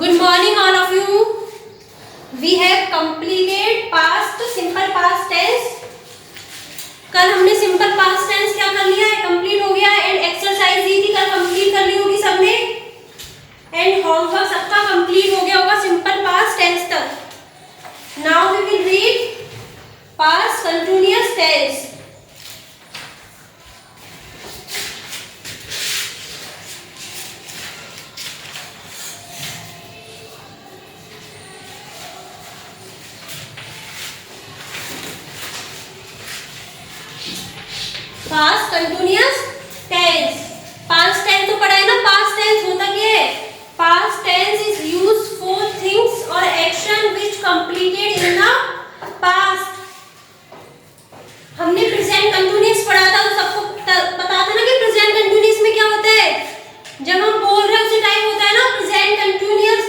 Good morning all of you. We have completed past simple past tense. कल हमने simple past tense क्या कर लिया है, कंप्लीट हो गया है एंड एक्सरसाइज दी थी कल कंप्लीट कर ली होगी सबने एंड होमवर्क सबका कंप्लीट हो गया होगा सिंपल पास्ट टेंस तक. Now we will read past continuous tense. Past continuous tense. Past tense तो पढ़ा है ना. पास्ट टेंस होता क्या है? Past tense is used for things और action which completed in the past. हमने प्रेजेंट कंटिन्यूअस पढ़ा था तो सबको पता था ना कि प्रेजेंट कंटिन्यूअस में क्या होता है. जब हम बोल रहे हैं उसी टाइम होता है ना present continuous.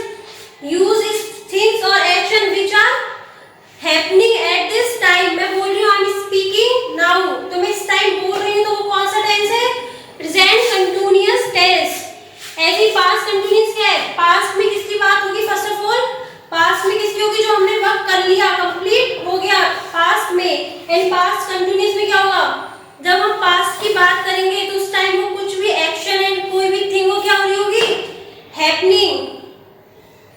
Use is things और action which are happening at this time. मैं बोल रही हूँ आई एम स्पीकिंग नाउ, तो मैं इस टाइम बोल रही हूँ तो वो कौन सा टेंस है? Present continuous tense. ऐसी पास्ट कंटिन्यूअस क्या है? पास्ट में किसकी बात होगी? फर्स्ट ऑफ ऑल पास्ट में किसकी होगी? जो हमने वर्क कर लिया, कंप्लीट हो गया पास्ट में. एंड पास्ट कंटिन्यूअस में क्या होगा? जब हम पास्ट की बात करेंगे तो उस टाइम वो कुछ भी एक्शन एंड कोई भी थिंग वो क्या हो रही होगी? हैपनिंग.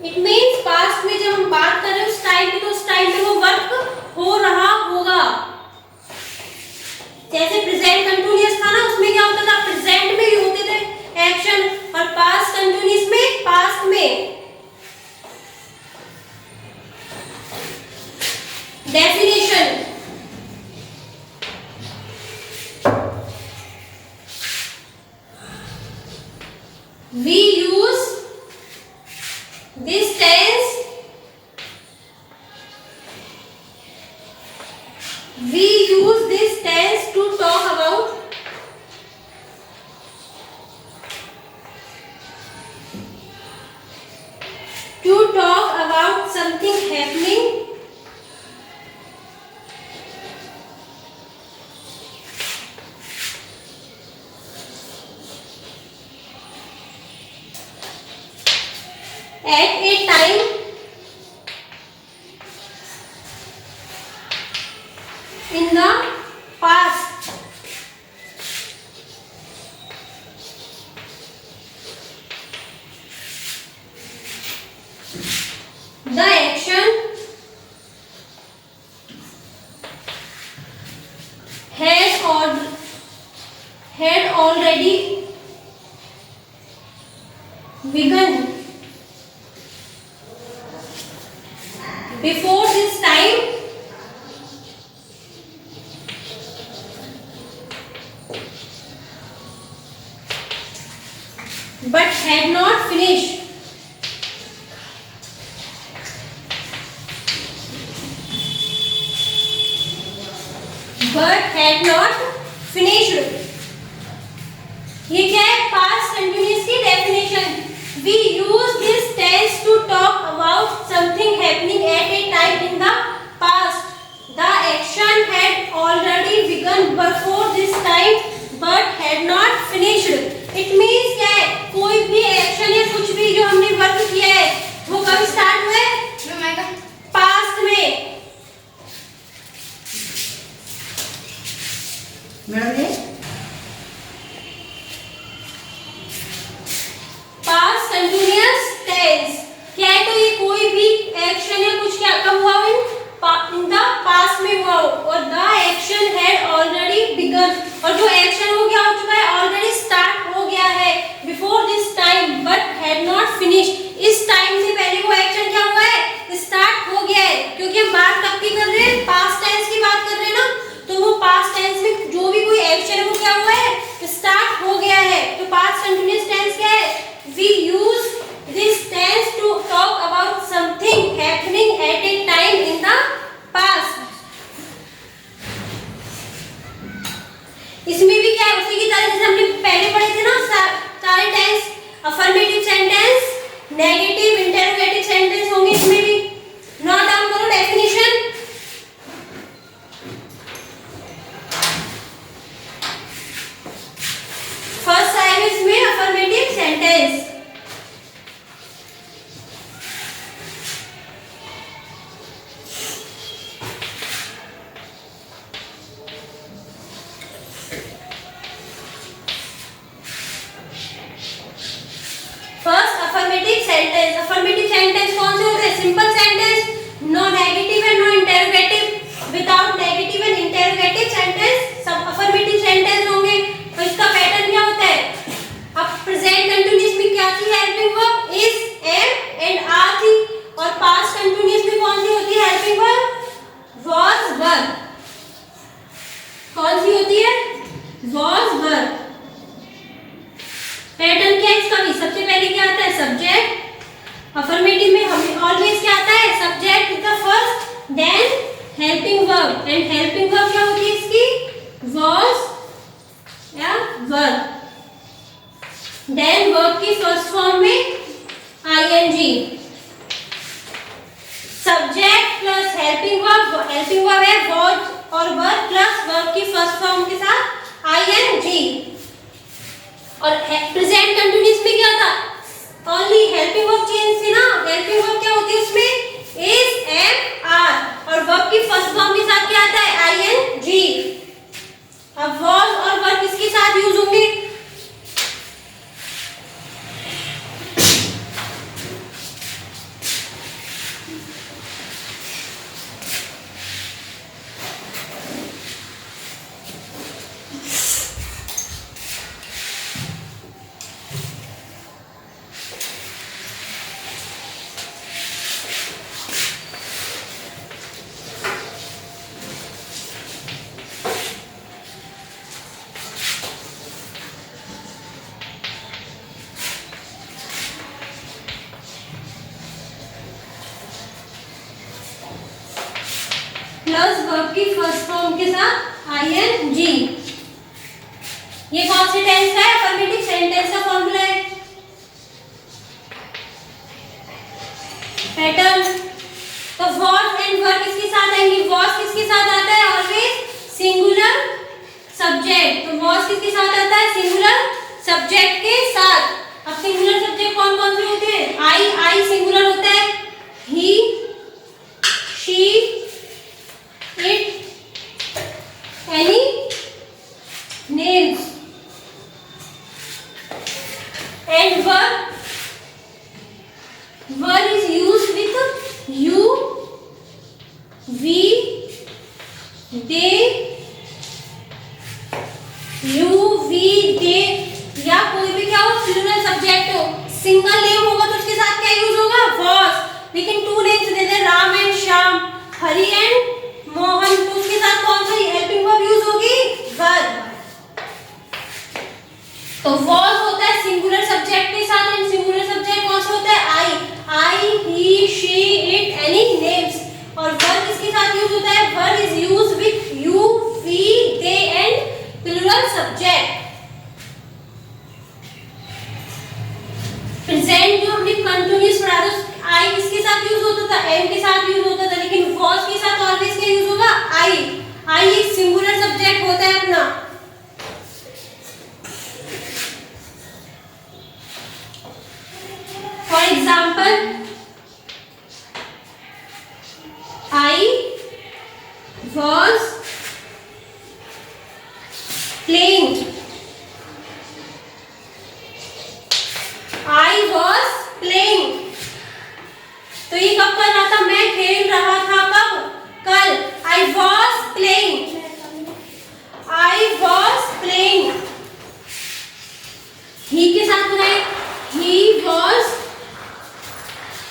इट मीन्स पास्ट में जब हम बात कर रहे हैं उस टाइम पे, तो उस टाइम पे वो वर्क हो रहा होगा. जैसे प्रेजेंट कंटिन्यूअस था ना, उसमें क्या होता था? प्रेजेंट में ही होते थे एक्शन. और पास्ट कंटिन्यूअस में पास्ट में. Definition. We use this tense to talk about something happening at a time in the past. The action had already begun before this time, but had not finished. But had not finished. ये क्या है? Past continuous की definition. We use this tense to talk about something happening at a time in the past. The action had already begun before this time, but had not finished. It means क्या है? कोई भी action या कुछ भी जो हमने work किया है वो कब स्टार्ट हुआ है? पास्ट में. पास्ट कंटिन्यूअस टेंस क्या है? तो ये कोई भी एक्शन या कुछ क्या कब हुआ? इन द पास्ट में हुआ हो. और the action had already began. और जो एक्शन हो गया हो चुका है, ऑलरेडी स्टार्ट हो गया है. Before this time but had not finish. इस टाइम से पहले वो एक्शन क्या हुआ है? स्टार्ट हो गया है. क्योंकि हम बात कब की कर रहे हैं? पास्ट टेंस की बात कर रहे हैं ना. तो वो पास्ट टेंस में जो भी कोई एक्शन है वो क्या हुआ है? स्टार्ट हो गया है. तो पास्ट कंटिन्यूअस टेंस क्या है? We use this tense to talk about something happening at a time in the past. इसमें भी क्या है? उसी की तरह जैसे हमने पहले पढ़े थे ना सारे tense. Affirmative sentence, negative, interrogative sentence होंगे इसमें भी. नोट डाउन करो डेफिनेशन. फर्स्ट है इसमें affirmative sentence. Affirmative sentence, affirmative sentence कौन से होते हैं? Simple sentence, no negative and no interrogative, without negative and interrogative sentence सब अफर्मेटिव सेंटेंस होंगे। तो इसका पैटर्न क्या होता है? अब प्रेजेंट कंटीन्यूअस में क्या थी helping verb? Is, am and are थी, और पास्ट कंटीन्यूअस में कौन सी होती है हेल्पिंग वर्ब? was, were। कौन सी होती है? was, were। पैटर्न क्या है इसका भी? सबसे पहले क्या आता है? सब्जेक्ट। अफर्मेटिव में हमें ऑलवेज क्या आता है? Subject is the first, then helping verb, and helping verb क्या होती है इसकी? was या were। देन वर्ब की फर्स्ट फॉर्म में ing, subject plus helping verb है was और were प्लस वर्ब की फर्स्ट फॉर्म के साथ ing। और प्रेजेंट कंटीन्यूअस में क्या था? ओनली हेल्पिंग वर्ब चेंज थी ना। हेल्पिंग वर्ब क्या होती है उसमें? इज, एम, आर, और वर्ब की फर्स्ट फॉर्म के साथ क्या आता है? ing। अब was और were किसके साथ यूज होंगे? प्लस वर्ब की फर्स्ट फॉर्म के साथ ing। ये कौन सी टेंस है? अफर्मेटिव सेंटेंस का फॉर्मूला है। पैटर्न, तो was एंड were किसके साथ आएंगे? was किसके साथ आता है? Always singular subject. तो was किसके साथ आता है? सिंगुलर सब्जेक्ट के साथ। अब सिंगुलर सब्जेक्ट कौन कौन से होते हैं? आई सिंगुलर होता है, he, she, it, any names, and were is used with you, we, they, you, we, they, या कोई भी क्या हो प्लूरल सब्जेक्ट हो। सिंगल नेम होगा तो उसके साथ क्या यूज होगा? was। लेकिन two names they they, Ram and Shyam, Hari and Mohan, तो उसके साथ कौन सी हेल्पिंग वर्ब यूज होगी? were। तो was होता है सिंगुलर सब्जेक्ट के साथ, एंड सिंगुलर सब्जेक्ट कौन सा होता है? I, he, she, it, any names. और were किसके साथ यूज होता है? were is used with you, we, they and plural subject. Present जो हमने कंटीन्यूअस पढ़ा था, आई किसके साथ यूज होता था? एम के साथ यूज होता था, लेकिन was के साथ ऑलवेज क्या यूज होगा? आई एक सिंगुलर सब्जेक्ट होता है अपना। For example, I was playing, I was playing। तो ये कब कर रहा था? मैं खेल रहा था। कब? कल। I was playing, I was playing। he के साथ बनाए, he was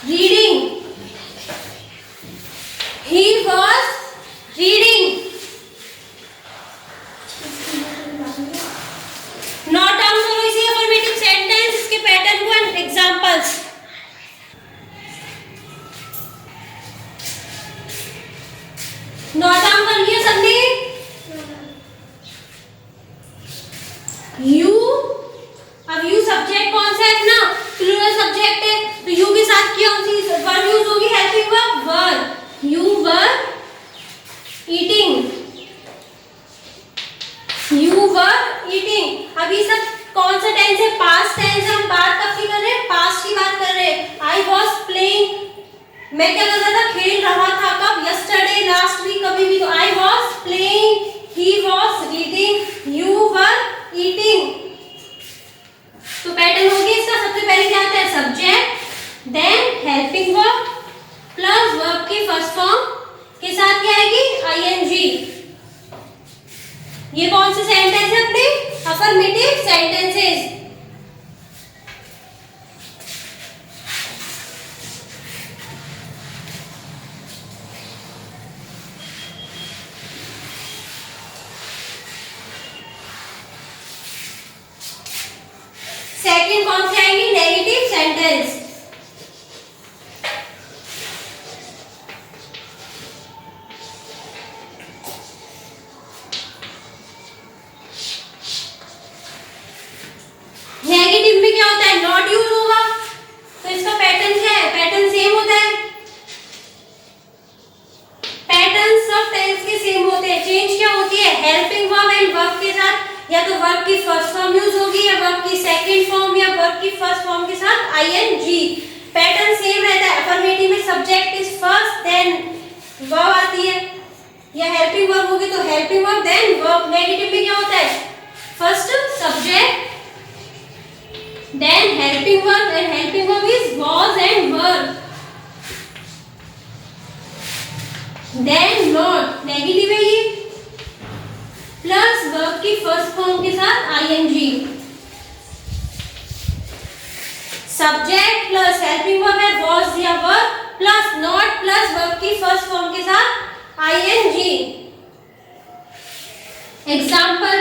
reading, he was reading। Note down करो इसी अफर्मेटिव सेंटेंस, इसके पैटर्न को एंड एग्जांपल्स। नोट डाउन कर लिया सबने? यू, अब यू सब्जेक्ट कौन सा है अपना? प्लूरल सब्जेक्ट है, तो यू के साथ कौन सी वर्ब यूज होगी? Helping verb were. You were eating, you were eating. अभी सब कौन सा टेंस है? पास्ट टेंस है। हम बात कब की कर रहे हैं? पास्ट की बात कर रहे हैं। आई वॉज प्लेइंग, मैं क्या कर रहा था? खेल रहा था। कब? यस्टरडे, लास्ट वीक, कभी भी। तो I was playing, he was reading, you were eating. तो पैटर्न हो गया इसका। सबसे पहले क्या आता है? सब्जेक्ट, सेंटेंस है अपने अफर्मेटिव सेंटेंसेस। सेकंड कौन से आएंगे? Negative sentence. नेगेटिव में क्या होता है? नॉट यूज होगा, तो इसका पैटर्न क्या है? पैटर्न सेम होता है, पैटर्न सब टेंस के सेम होते हैं। चेंज क्या होती है? हेल्पिंग वर्ब एंड वर्ब के साथ या तो वर्ब की फर्स्ट फॉर्म यूज होगी या वर्ब की सेकंड फॉर्म या वर्ब की फर्स्ट फॉर्म के साथ आईएनजी। पैटर्न सेम रहता है। अफर्मेटिव में subject is first, then verb आती है, या हेल्पिंग वर्ब होगी तो helping verb then verb. Negative में क्या होता है? First subject then helping verb and helping verb is was and were, then not। Negative है ये, प्लस वर्ब की फर्स्ट फॉर्म के साथ ING. Subject plus helping verb है was या were, plus not plus verb की फर्स्ट फॉर्म के साथ आईएनजी। एग्जाम्पल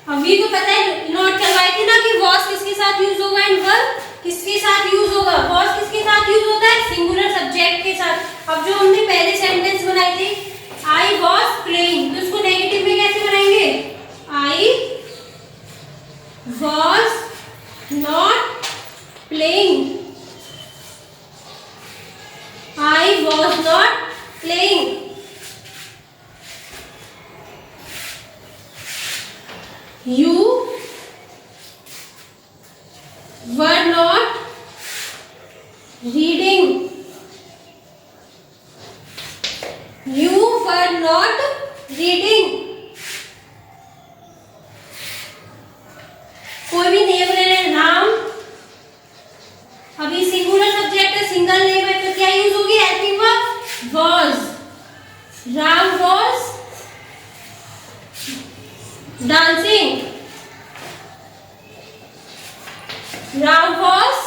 अभी तो पता है, नोट करवाए थे ना कि was किसके साथ यूज होगा एंड were किसके साथ यूज होगा। was किसके साथ यूज होता है? सिंगुलर सब्जेक्ट के साथ। अब जो हमने पहले सेंटेंस बनाए थे I was playing, तो इसको नेगेटिव में कैसे बनाएंगे? I was not playing, I was not playing। You were not reading, you were not reading। कोई भी नेम ले लें, राम, अभी सिंगुलर सब्जेक्ट है, सिंगल नेम है, तो क्या यूज होगी? Helping verb was। Ram was dancing, Ram was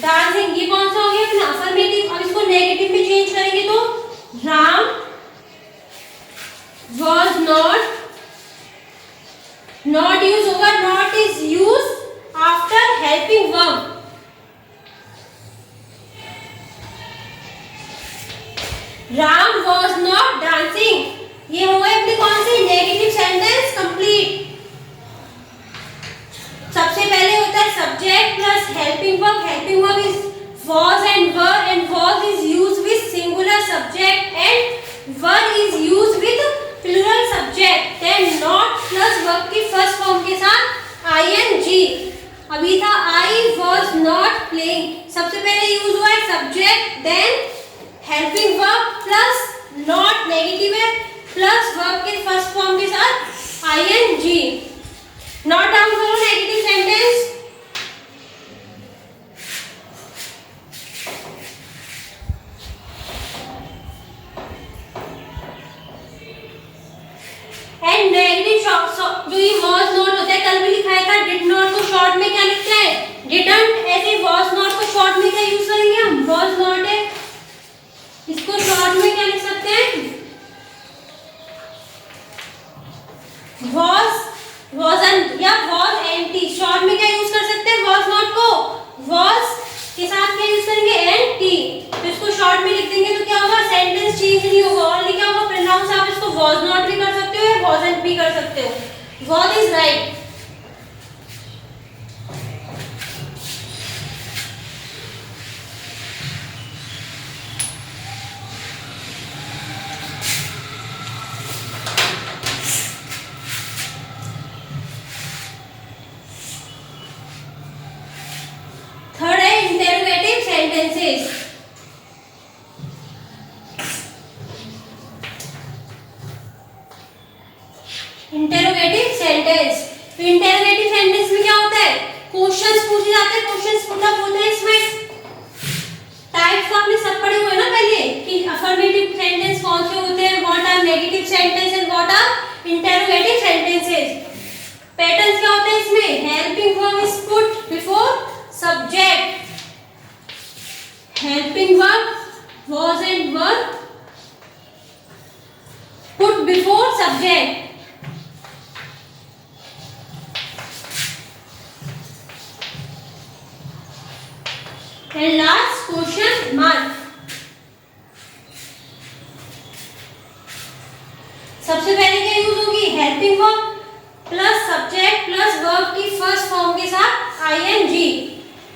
dancing। ये कौन सा हो गया अपना अफर्मेटिव। अब इसको नेगेटिव में चेंज करेंगे तो Ram was not यूज होगा, not is used after helping verb। Ram was not dancing, ये हो गए अपने कौन से? Negative sentence complete. सबसे पहले होता है subject plus helping verb. Helping verb is was and were, and was is used with singular subject and were is used with plural subject, then not plus verb की first form के साथ ing। अभी था I was not playing, सबसे पहले use हुआ है subject, then helping verb plus not negative है, प्लस वर्ब के फर्स्ट फॉर्म के साथ ing। नोट डाउन करो नेगेटिव सेंटेंस। एंड नेगेटिव जो ये was not होता है, कल भी लिखाया था did not को शॉर्ट में क्या लिखते हैं? didn't। ऐसे was not को शॉर्ट में क्या यूज करेंगे हम? was not है, इसको शॉर्ट में क्या लिख सकते हैं? was wasn't या was empty। शॉर्ट में क्या यूज कर सकते हैं? was not को was के साथ क्या यूज करेंगे? empty। तो इसको शॉर्ट में लिख देंगे तो क्या होगा? सेंटेंस चेंज नहीं होगा, ओनली क्या होगा? प्रोनाउंस आप इसको was not भी कर सकते हो या wasn't भी कर सकते हो। was is right। थर्ड है इंटेरोगेटिव सेंटेंसेस। इंटेरोगेटिव सेंटेंस, तो इंटेरोगेटिव सेंटेंस में क्या होता है? क्वेश्चंस पूछे जाते हैं, क्वेश्चंस मतलब होते हैं इसमें टाइप्स। आपने सब पढ़े हुए ना पहले कि अफर्मेटिव सेंटेंस कौन से होते हैं, what are negative sentence and what are interrogative sentences. And last question mark. सबसे पहले क्या यूज होगी, helping verb plus subject plus verb की फर्स्ट फॉर्म के साथ आईएनजी।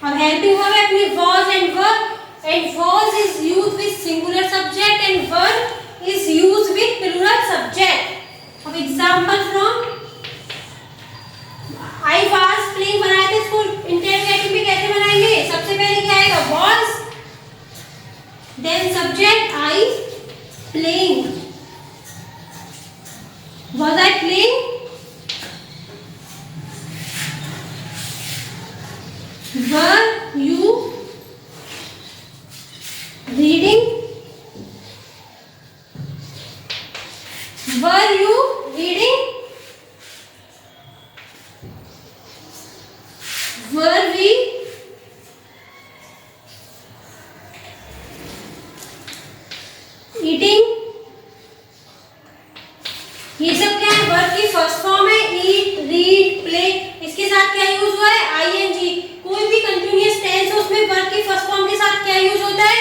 अब हेल्पिंग वर्ब है अपनी was and verb, and was is used with singular subject and verb is used with plural subject. अब example from I was playing बनाए थे इसको इंटरोगेटिव में कैसे बनाएंगे, सबसे पहले क्या आएगा was, then subject I playing, was I playing, were you reading, were you reading, were we eating। ये सब क्या है, वर्ब की फर्स्ट फॉर्म है, ईट रीड प्ले, इसके साथ क्या यूज हुआ है आईएनजी। कोई भी कंटीन्यूअस टेंस है उसमें वर्ब की फर्स्ट फॉर्म के साथ क्या यूज होता है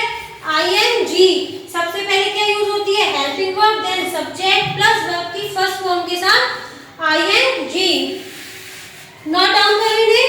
आईएनजी। सबसे पहले क्या यूज होती है helping verb, then subject plus verb की फर्स्ट फॉर्म के साथ आईएनजी। नोट डाउन कर लीजिए।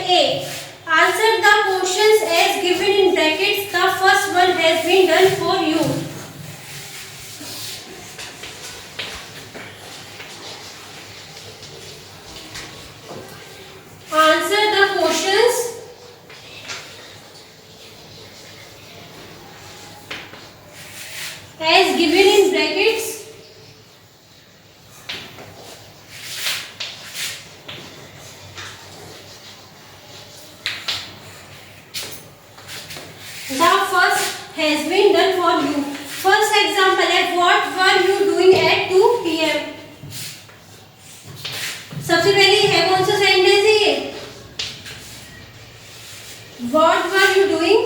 A. Answer the questions as given in brackets. The first one has been done for you. Answer the questions as given in brackets. The first has been done for you. First example है what were you doing at 2 p.m. सबसे पहले है कौन सा sentence है ये, what were you doing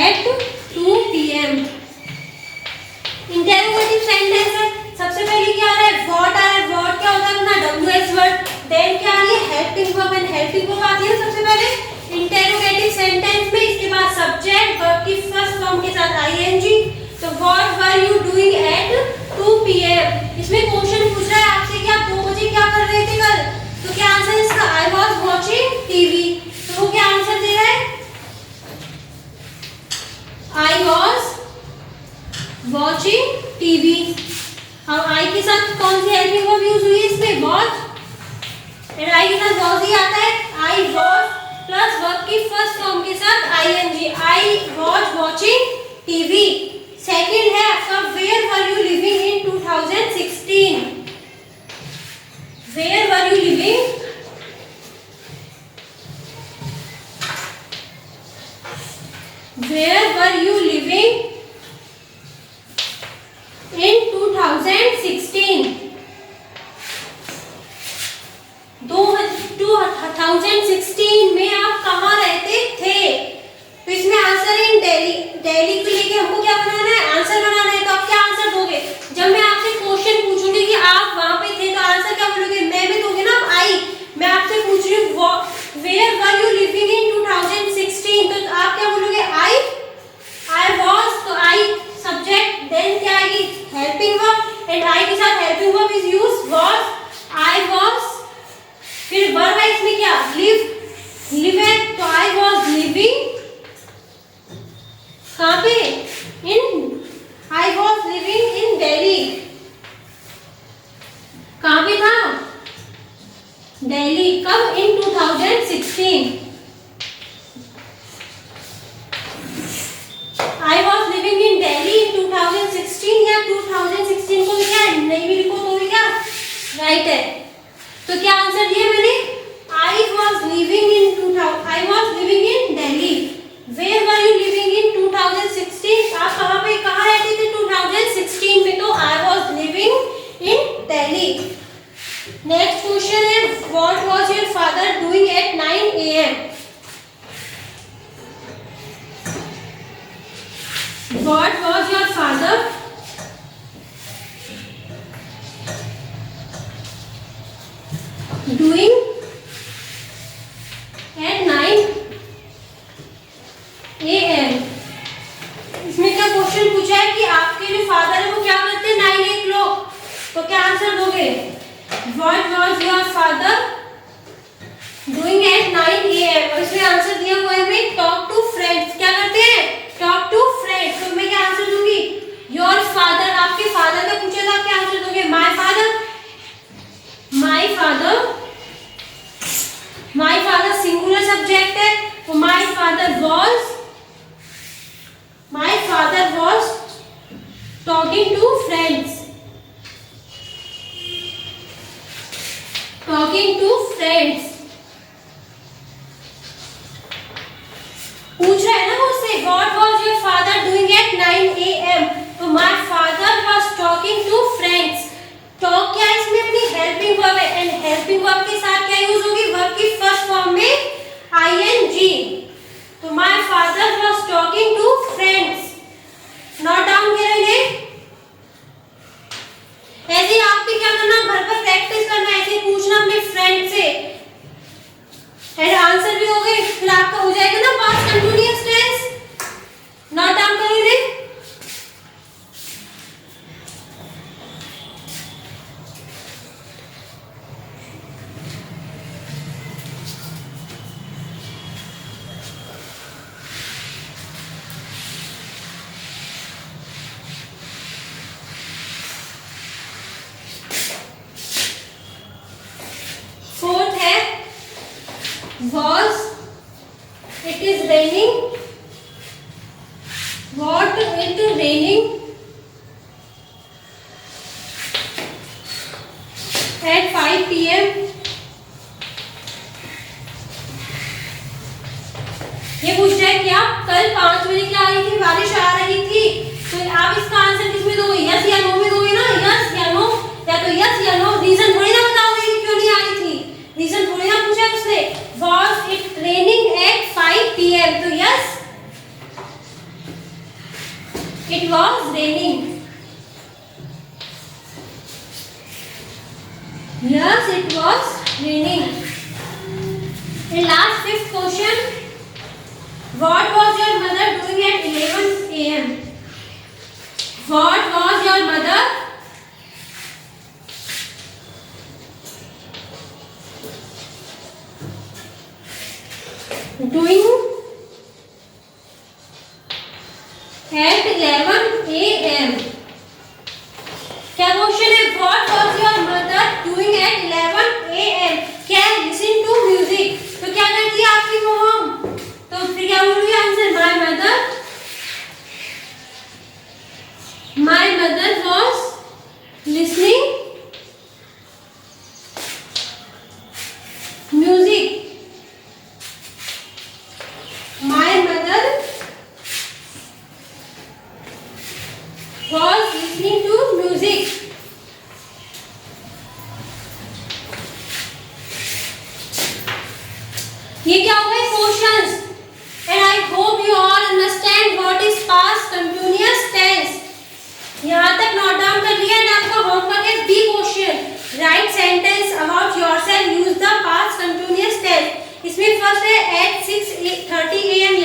at 2 p.m. Interrogative sentence है। सबसे पहले क्या आ रहा है what आ रहा है, what क्या होता है अपना WH वर्ड, देन क्या आ रही है helping verb, and helping verb आती है सबसे पहले इंटेरोगेटिव सेंटेंस में, इसके बाद सब्जेक्ट वर्ब की फर्स्ट फॉर्म के साथ आईएनजी। तो what were you doing at 2 PM. इसमें क्वेश्चन पूछ रहा है आपसे कि आप 2 बजे क्या कर रहे थे कल, तो क्या आंसर है इसका आई वाज वाचिंग टीवी। तो वो क्या आंसर दे रहा है आई वाज वाचिंग टीवी। अब आई के साथ कौन सी हेल्पिंग वर्ब यूज हुई है इसमें वॉच, एंड आई के साथ वॉज ही आता है, आई वॉज प्लस वर्ब की फर्स्ट फॉर्म के साथ ING, I was watching TV. Second है आपका where were you living in 2016। Where were you living, where were you living in 2016। 2016 में आप कहाँ रहते थे, तो इसमें आंसर इन दिल्ली। दिल्ली को लेके हमको क्या बनाना है आंसर बनाना है। तो आप क्या आंसर दोगे, जब मैं आपसे क्वेश्चन पूछूंगी कि आप वहां पे थे तो आंसर क्या बोलोगे, मैं भी दोगे ना आई। मैं आपसे पूछ रही हूँ where were you living in 2016, तो आप क्या बोलोगे आई वॉज। तो आई सब्जेक्ट, देन क्या आएगी हेल्पिंग वर्ब, एंड आई के साथ helping verb is used was, I was. फिर वर्ब है इसमें क्या लिव, लिव है, तो आई वॉज लिविंग कहाँ पे in, I was living in Delhi. कहाँ पे था दिल्ली, कब इन 2016। राइट है। तो क्या आंसर दिया मैंने? I was living in Delhi. Where were you living in 2016? आप कहाँ रहते थे 2016 में? तो I was living in Delhi. Next question है, what was your father doing at 9 a.m.? What was your father doing at 9 a.m.? इसमें क्या question पूछा है कि आपके जो फादर है वो क्या करते हैं 9 o'clock? तो क्या आंसर दोगे? What was your father doing at 9 a.m.? और इसमें आंसर दिया हुआ है हमें talk to friends. क्या करते हैं? Talk to friends. तो मैं क्या आंसर दूंगी? Your father. आपके फादर का पूछा था, क्या आंसर दोगे? My father. My father singular subject है, तो my father was talking to friends. पूछ रहा है ना मुझसे what was your father doing at 9 a.m. तो my father was talking to friends. Talk क्या है इसमें? अपनी हेल्पिंग वर्ब है, एंड हेल्पिंग वर्ब के साथ क्या यूज होगी? वर्ब की फर्स्ट फॉर्म में ing. तो my father was talking to friends. Note down किया मैंने? ऐसे आप भी क्या करना, घर पर प्रैक्टिस करना, ऐसे पूछना अपने फ्रेंड से, एंड आंसर भी हो गए, फिर आपका हो जाएगा ना past continuous tense. Note down करिए. फोर्थ है was it is raining. What it raining at 5 p.m. ये पूछ रहा है कि आप कल 5 बजे क्या आ रही थी? बारिश आ रही थी. तो आप इसका आंसर किसमें दोगे? यस या नो में दोगे ना? यस या नो, या तो यस या नो. रीजन थोड़ी ना बताओगे कि क्यों नहीं आ रही थी. रीजन थोड़ी ना पूछा उसने. Was it raining at 5 p.m. तो yes, it was raining. Yes, it was raining. And last fifth question. What was your mother doing at 11 a.m.? What was your mother doing at 11 a.m.? क्या question है? What was your mother doing at 11 a.m.? क्या? Listen to music. तो क्या करती है आपकी mom? तो फिर क्या बोलूँगी answer? My mother was listening music. My mother was listening to music. ये क्या हो गए questions, and I hope you all understand what is past continuous tense. यहाँ तक नोट डाउन कर लिया. एंड आपका होमवर्क है B question, write sentence about yourself, use the past continuous tense. इसमें फर्स्ट है at 6:30 AM